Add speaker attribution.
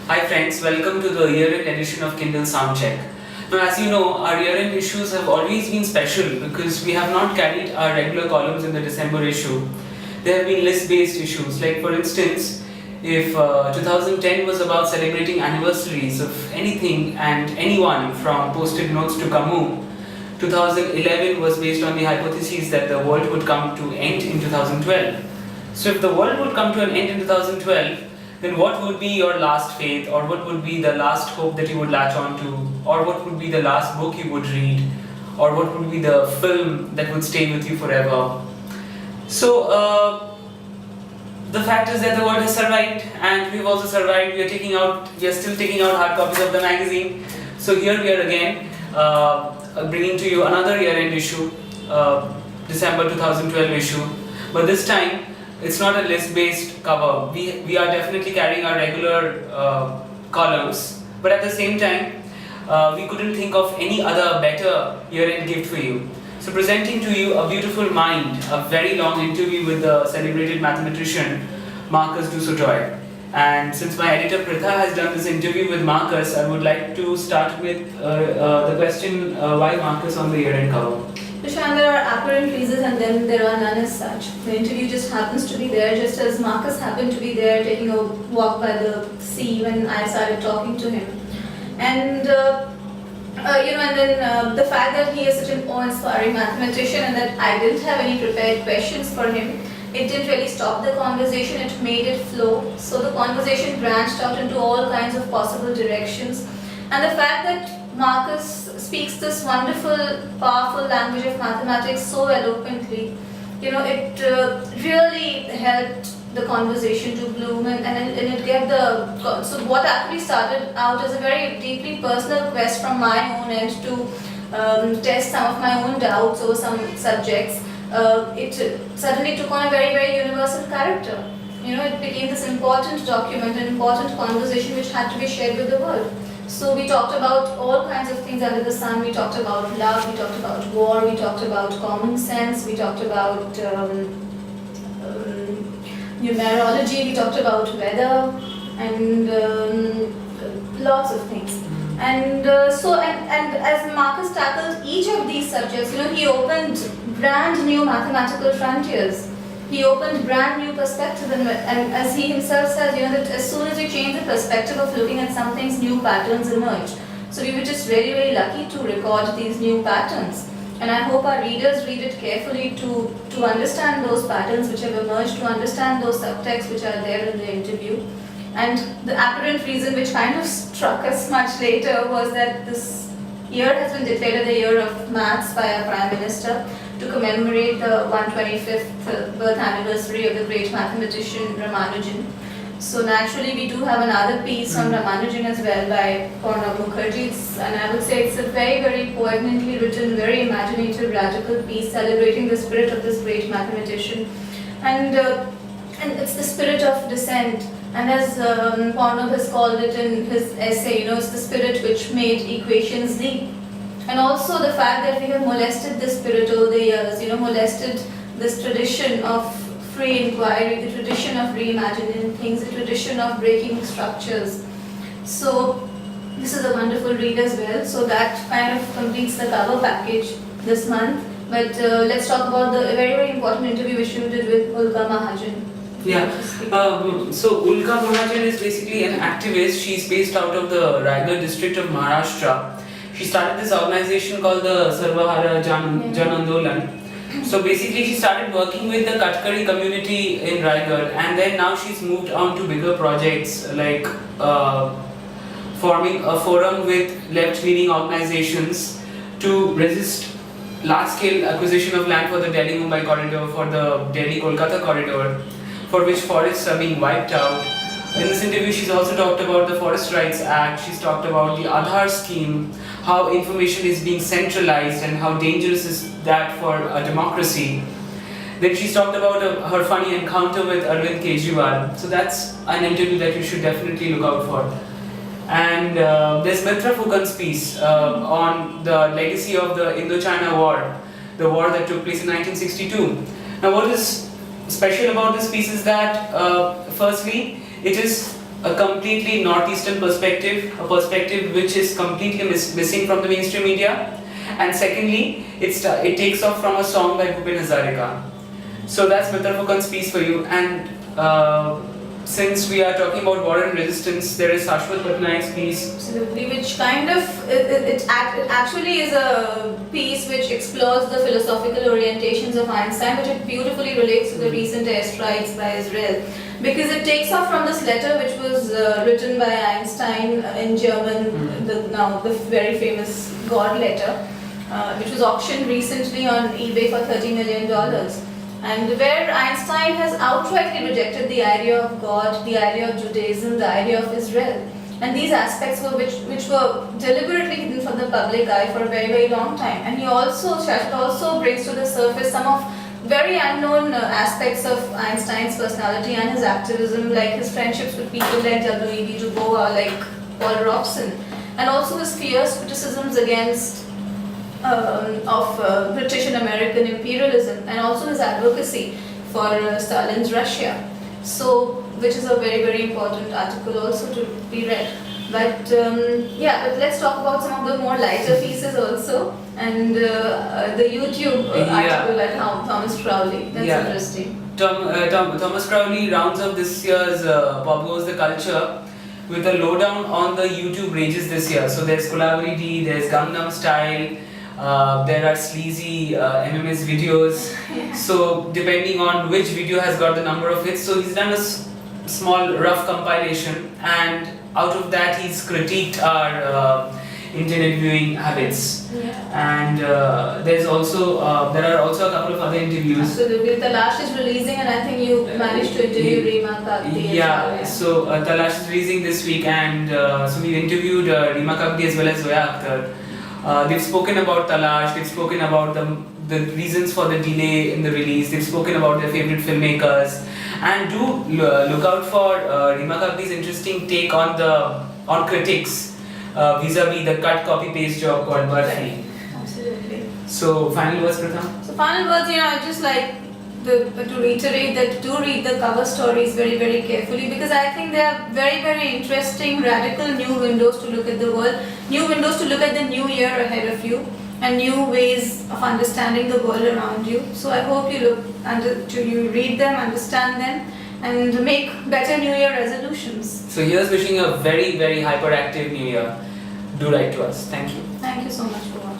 Speaker 1: Hi friends, welcome to the year-end edition of Kindle Soundcheck. Now as you know, our year-end issues have always been special because we have not carried our regular columns in the December issue. There have been list-based issues, like for instance, if 2010 was about celebrating anniversaries of anything and anyone from post-it notes to Camus, 2011 was based on the hypothesis that the world would come to end in 2012. So if the world would come to an end in 2012, then what would be your last faith, or what would be the last hope that you would latch on to, or what would be the last book you would read, or what would be the film that would stay with you forever? So the fact is that the world has survived, and we've also survived. We are still taking out hard copies of the magazine. So here we are again, bringing to you another year-end issue, December 2012 issue, but this time it's not a list-based cover. We are definitely carrying our regular columns, but at the same time, we couldn't think of any other better year-end gift for you. So presenting to you A Beautiful Mind, a very long interview with the celebrated mathematician Marcus du Sautoy. And since my editor Pritha has done this interview with Marcus, I would like to start with the question, why Marcus on the year-end cover?
Speaker 2: Prashant, there are apparent reasons and then there are none as such. The interview just happens to be there, just as Marcus happened to be there taking a walk by the sea when I started talking to him. And and then the fact that he is such an awe-inspiring mathematician and that I didn't have any prepared questions for him, it didn't really stop the conversation, it made it flow. So the conversation branched out into all kinds of possible directions. And the fact that Marcus speaks this wonderful, powerful language of mathematics so eloquently, it really helped the conversation to bloom and it gave so what actually started out as a very deeply personal quest from my own end to test some of my own doubts over some subjects, it suddenly took on a very, very universal character. It became this important document, an important conversation which had to be shared with the world. So we talked about all kinds of things under the sun. We talked about love, we talked about war, we talked about common sense, we talked about numerology, we talked about weather, and lots of things. And and as Marcus tackled each of these subjects, he opened brand new mathematical frontiers. He opened brand new perspectives, and as he himself says, that as soon as you change the perspective of looking at some things, new patterns emerge. So we were just very, very lucky to record these new patterns. And I hope our readers read it carefully to understand those patterns which have emerged, to understand those subtexts which are there in the interview. And the apparent reason which kind of struck us much later was that this year has been declared the year of maths by our Prime Minister to commemorate the 125th birth anniversary of the great mathematician Ramanujan. So naturally we do have another piece on Ramanujan as well by Purnab Mukherjee, and I would say it's a very, very poignantly written, very imaginative, radical piece celebrating the spirit of this great mathematician. And it's the spirit of dissent. And as Purnab has called it in his essay, it's the spirit which made equations leap. And also the fact that we have molested this spirit over the years, molested this tradition of free inquiry, the tradition of reimagining things, the tradition of breaking structures. So this is a wonderful read as well. So that kind of completes the cover package this month. But let's talk about the very, very important interview which you did with Ulka Mahajan.
Speaker 1: Yeah, so Ulka Mahajan is basically an activist. She's based out of the Raigad district of Maharashtra. She started this organization called the Sarvahara Jan Andolan. So basically she started working with the Katkari community in Raigad, and then now she's moved on to bigger projects like forming a forum with left-leaning organizations to resist large-scale acquisition of land for the Delhi-Mumbai corridor, for the Delhi-Kolkata corridor, for which forests are being wiped out. In this interview, she's also talked about the Forest Rights Act, she's talked about the Aadhaar scheme, how information is being centralized and how dangerous is that for a democracy. Then she's talked about her funny encounter with Arvind Kejriwal. So that's an interview that you should definitely look out for. And there's Mitra Fukan's piece on the legacy of the Indo-China war, the war that took place in 1962. Now what is special about this piece is that firstly, it is a completely northeastern perspective, a perspective which is completely missing from the mainstream media. And secondly, it takes off from a song by Bhupen Hazarika. So that's Mr. Fukan's piece for you. And since we are talking about war and resistance, there is Shashwat Patnaik's piece.
Speaker 2: Absolutely, which kind of, it actually is a piece which explores the philosophical orientations of Einstein, but it beautifully relates to the recent airstrikes by Israel. Because it takes off from this letter which was written by Einstein in German, the very famous God letter, which was auctioned recently on eBay for $30 million. And where Einstein has outrightly rejected the idea of God, the idea of Judaism, the idea of Israel. And these aspects were which were deliberately hidden from the public eye for a very, very long time. And Shashwat also brings to the surface some of very unknown aspects of Einstein's personality and his activism, like his friendships with people like W.E.B. Du Bois, like Paul Robeson, and also his fierce criticisms against British and American imperialism, and also his advocacy for Stalin's Russia. So, which is a very, very important article also to be read. But but let's talk about some of the more lighter pieces also, and the YouTube article by Thomas Crowley. That's interesting.
Speaker 1: Thomas Crowley rounds up this year's Pop Goes the Culture with a lowdown on the YouTube rages this year. So there's Kulabari D, there's Gangnam Style, there are sleazy MMS videos. So depending on which video has got the number of hits, so he's done a small rough compilation, and out of that he's critiqued our internet viewing habits. And there are also a couple of other interviews.
Speaker 2: Absolutely. Talash is releasing, and I think you managed to interview Reema Kagti.
Speaker 1: So Talash is releasing this week, and so we interviewed Reema Kagti as well as Zoya Akhtar. They've spoken about Talash, they've spoken about the reasons for the delay in the release, they've spoken about their favorite filmmakers, and do look out for Reema Kagti's interesting take on critics vis-a-vis the cut copy paste job called Burfi.
Speaker 2: Absolutely.
Speaker 1: So final words, Pritha?
Speaker 2: So final words, I just like to reiterate that do read the cover stories very, very carefully, because I think they are very, very interesting, radical new windows to look at the world, new windows to look at the new year ahead of you, and new ways of understanding the world around you. So I hope you you read them, understand them, and make better New Year resolutions.
Speaker 1: So here's wishing a very, very hyperactive New Year. Do write to us. Thank you.
Speaker 2: Thank you so much for watching.